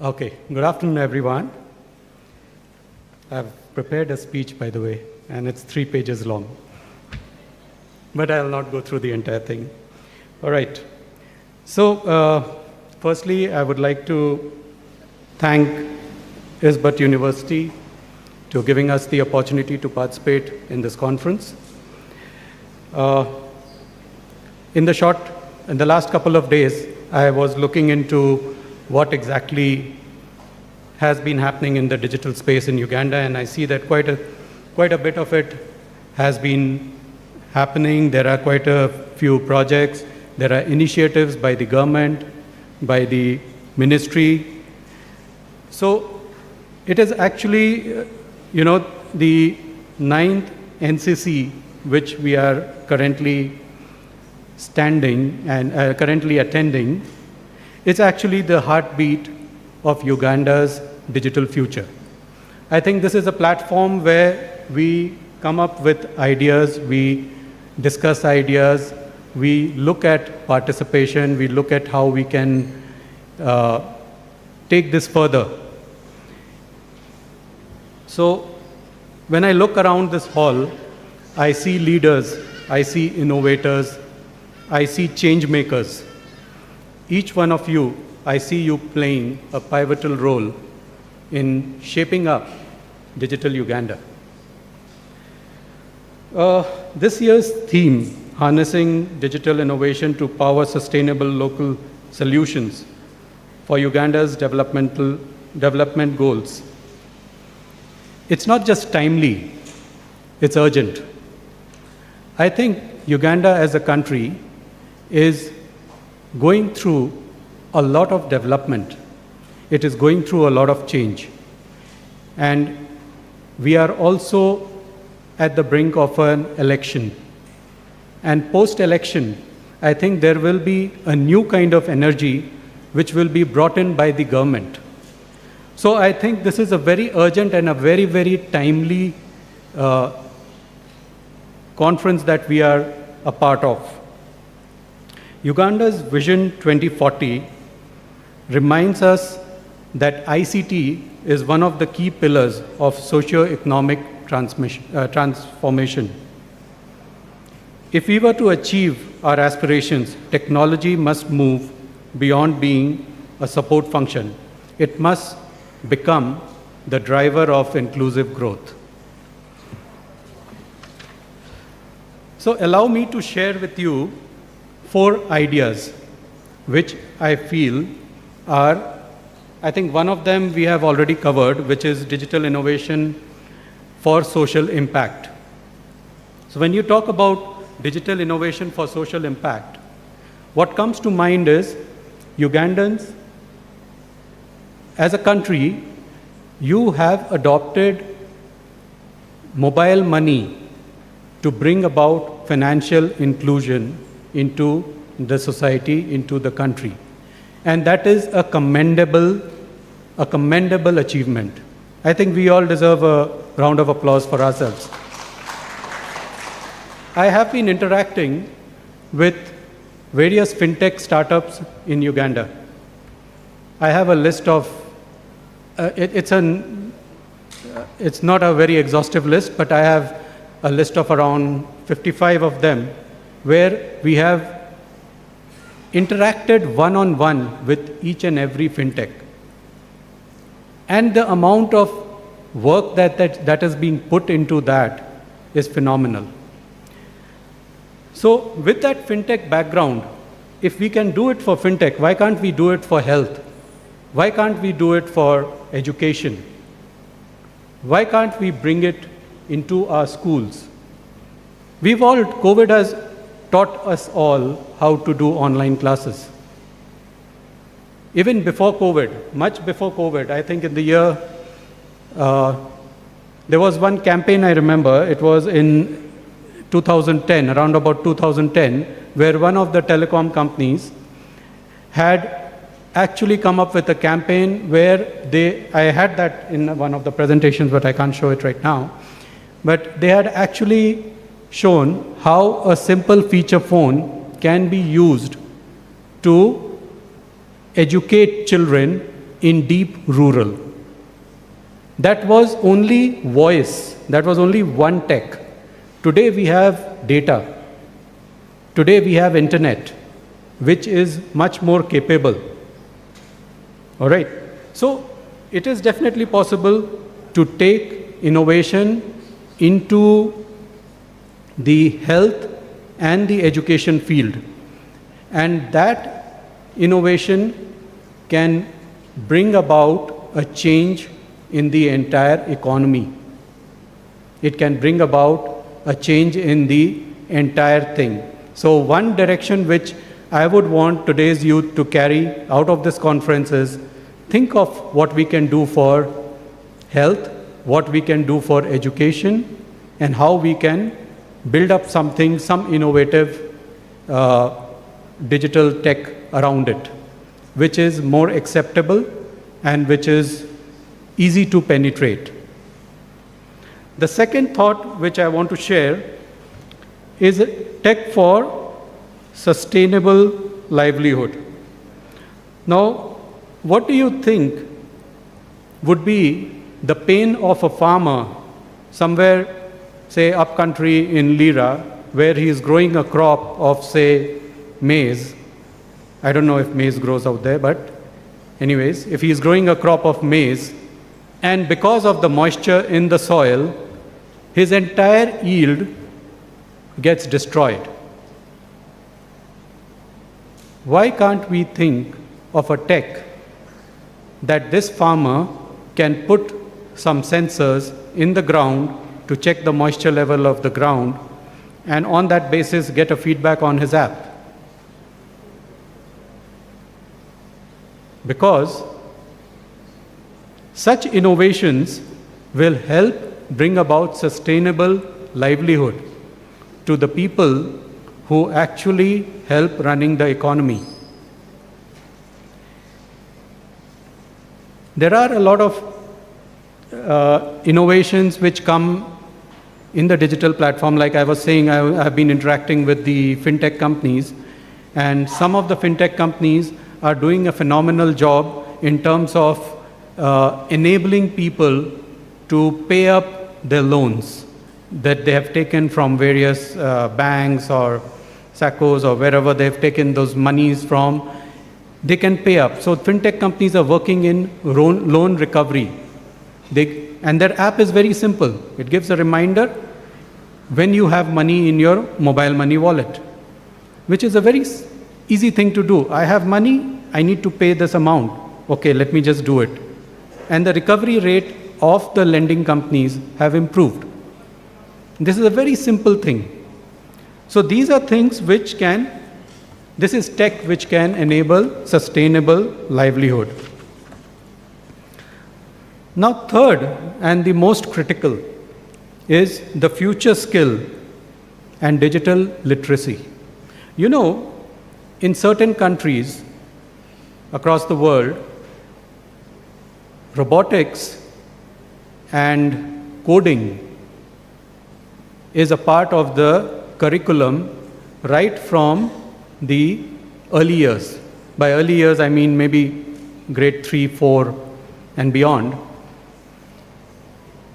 Okay, good afternoon, everyone. I've prepared a speech, by the way, and it's 3 pages long. But I'll not go through the entire thing. All right. So, firstly, I would like to thank Isbat University to giving us the opportunity to participate in this conference. In the last couple of days, I was looking into what exactly has been happening in the digital space in Uganda, and I see that quite a bit of it has been happening. There are quite a few projects. There are initiatives by the government, by the ministry. So it is actually, the 9th NCC, which we are currently standing and currently attending. It's actually the heartbeat of Uganda's digital future. I think this is a platform where we come up with ideas, we discuss ideas, we look at participation, we look at how we can take this further. So when I look around this hall, I see leaders, I see innovators, I see change makers. Each one of you, I see you playing a pivotal role in shaping up digital Uganda. This year's theme, harnessing digital innovation to power sustainable local solutions for Uganda's development goals. It's not just timely, it's urgent. I think Uganda as a country is going through a lot of development. It is going through a lot of change. And we are also at the brink of an election. And post-election, I think there will be a new kind of energy which will be brought in by the government. So I think this is a very urgent and a very, very timely conference that we are a part of. Uganda's Vision 2040 reminds us that ICT is one of the key pillars of socio-economic transformation. If we were to achieve our aspirations, technology must move beyond being a support function. It must become the driver of inclusive growth. So allow me to share with you 4 ideas which I feel are, I think one of them we have already covered, which is digital innovation for social impact. So when you talk about digital innovation for social impact, what comes to mind is Ugandans, as a country, you have adopted mobile money to bring about financial inclusion into the society, into the country. And that is a commendable achievement. I think we all deserve a round of applause for ourselves. I have been interacting with various fintech startups in Uganda. I have a list of, it's not a very exhaustive list, but I have a list of around 55 of them where we have interacted one-on-one with each and every fintech. And the amount of work that has been put into that is phenomenal. So with that fintech background, if we can do it for fintech, why can't we do it for health? Why can't we do it for education? Why can't we bring it into our schools? COVID has taught us all how to do online classes. Even before COVID, much before COVID, I think in the year, there was one campaign I remember, it was in 2010, around about 2010, where one of the telecom companies had actually come up with a campaign where I had that in one of the presentations, but I can't show it right now, but they had actually shown how a simple feature phone can be used to educate children in deep rural. That was only voice, that was only one tech. Today we have data. Today we have internet, which is much more capable. All right. So it is definitely possible to take innovation into the health and the education field. And that innovation can bring about a change in the entire economy. It can bring about a change in the entire thing. So one direction which I would want today's youth to carry out of this conference is think of what we can do for health, what we can do for education, and how we can build up something, some innovative digital tech around it, which is more acceptable and which is easy to penetrate. The second thought which I want to share is tech for sustainable livelihood. Now, what do you think would be the pain of a farmer somewhere, say, upcountry in Lyra, where he is growing a crop of, say, maize? I don't know if maize grows out there, but anyways, if he is growing a crop of maize, and because of the moisture in the soil, his entire yield gets destroyed. Why can't we think of a tech that this farmer can put some sensors in the ground to check the moisture level of the ground, and on that basis get a feedback on his app? Because such innovations will help bring about sustainable livelihood to the people who actually help running the economy. There are a lot of innovations which come in the digital platform. Like I was saying, I have been interacting with the fintech companies, and some of the fintech companies are doing a phenomenal job in terms of enabling people to pay up their loans that they have taken from various banks or SACCOs or wherever they've taken those monies from. They can pay up. So fintech companies are working in loan recovery. And their app is very simple. It gives a reminder when you have money in your mobile money wallet, which is a very easy thing to do. I have money, I need to pay this amount. Okay, let me just do it. And the recovery rate of the lending companies have improved. This is a very simple thing. So these are things which this is tech which can enable sustainable livelihood. Now, third and the most critical is the future skill and digital literacy. You know, in certain countries across the world, robotics and coding is a part of the curriculum right from the early years. By early years, I mean maybe grade 3, 4, and beyond.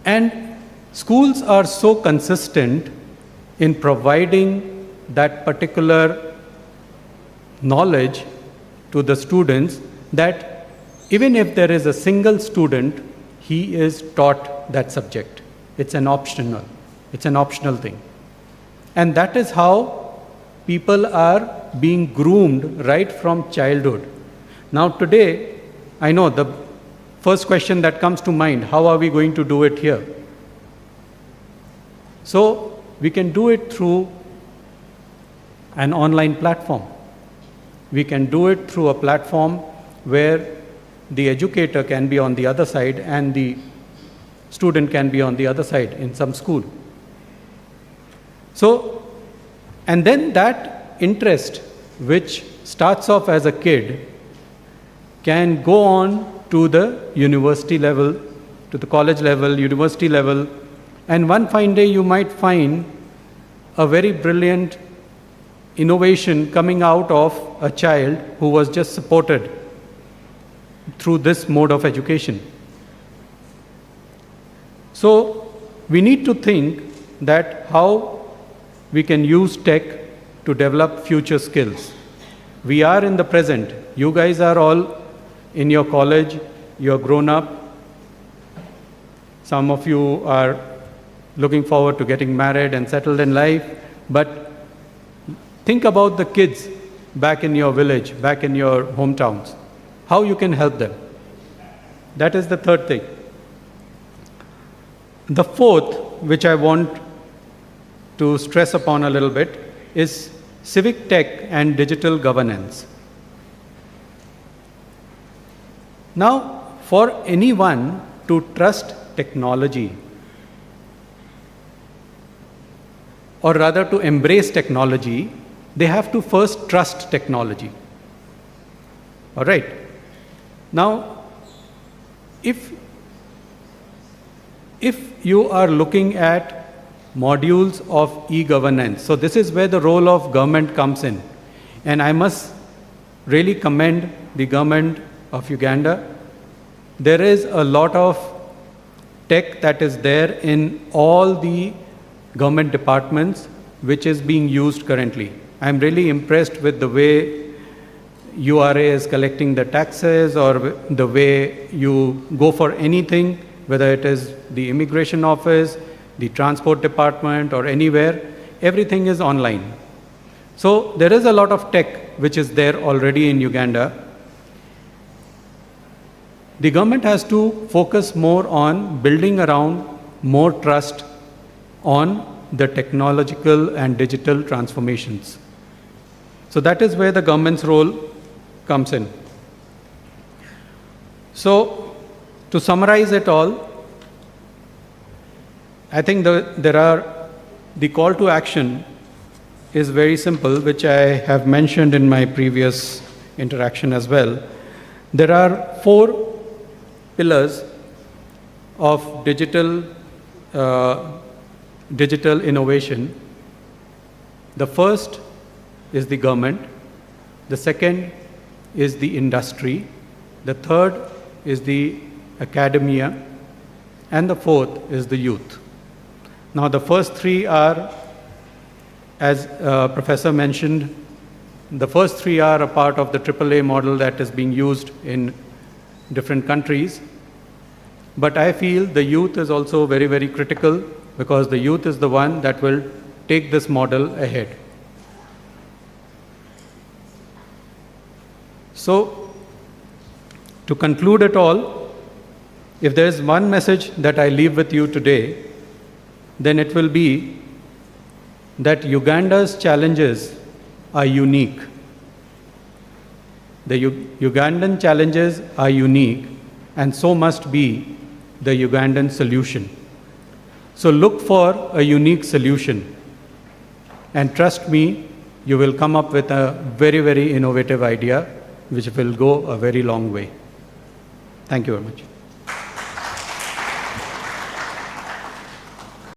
And schools are so consistent in providing that particular knowledge to the students that even if there is a single student, he is taught that subject. It's an optional thing. And that is how people are being groomed right from childhood. Now today, I know the first question that comes to mind, how are we going to do it here? So we can do it through an online platform. We can do it through a platform where the educator can be on the other side and the student can be on the other side in some school. So, and then that interest which starts off as a kid can go on to the university level, to the college level, university level, and one fine day you might find a very brilliant innovation coming out of a child who was just supported through this mode of education. So we need to think that how we can use tech to develop future skills. We are in the present. You guys are all in your college, you're grown up. Some of you are looking forward to getting married and settled in life. But think about the kids back in your village, back in your hometowns, how you can help them. That is the third thing. The fourth, which I want to stress upon a little bit, is civic tech and digital governance. Now, for anyone to trust technology, or rather to embrace technology, they have to first trust technology. All right. Now, if you are looking at modules of e-governance, so this is where the role of government comes in. And I must really commend the government of Uganda. There is a lot of tech that is there in all the government departments which is being used currently. I'm really impressed with the way URA is collecting the taxes, or the way you go for anything, whether it is the immigration office, the transport department, or anywhere, everything is online. So there is a lot of tech which is there already in Uganda. The government has to focus more on building around more trust on the technological and digital transformations. So that is where the government's role comes in. So to summarize it all, I think the call to action is very simple, which I have mentioned in my previous interaction as well. There are 4 pillars of digital innovation. The first is the government, the second is the industry, the third is the academia, and the fourth is the youth. Now the first 3 are, as Professor mentioned, the first 3 are a part of the AAA model that is being used in different countries. But I feel the youth is also very, very critical, because the youth is the one that will take this model ahead. So, to conclude it all, if there is one message that I leave with you today, then it will be that Uganda's challenges are unique. The Ugandan challenges are unique, and so must be the Ugandan solution. So look for a unique solution, and trust me, you will come up with a very, very innovative idea which will go a very long way. Thank you very much.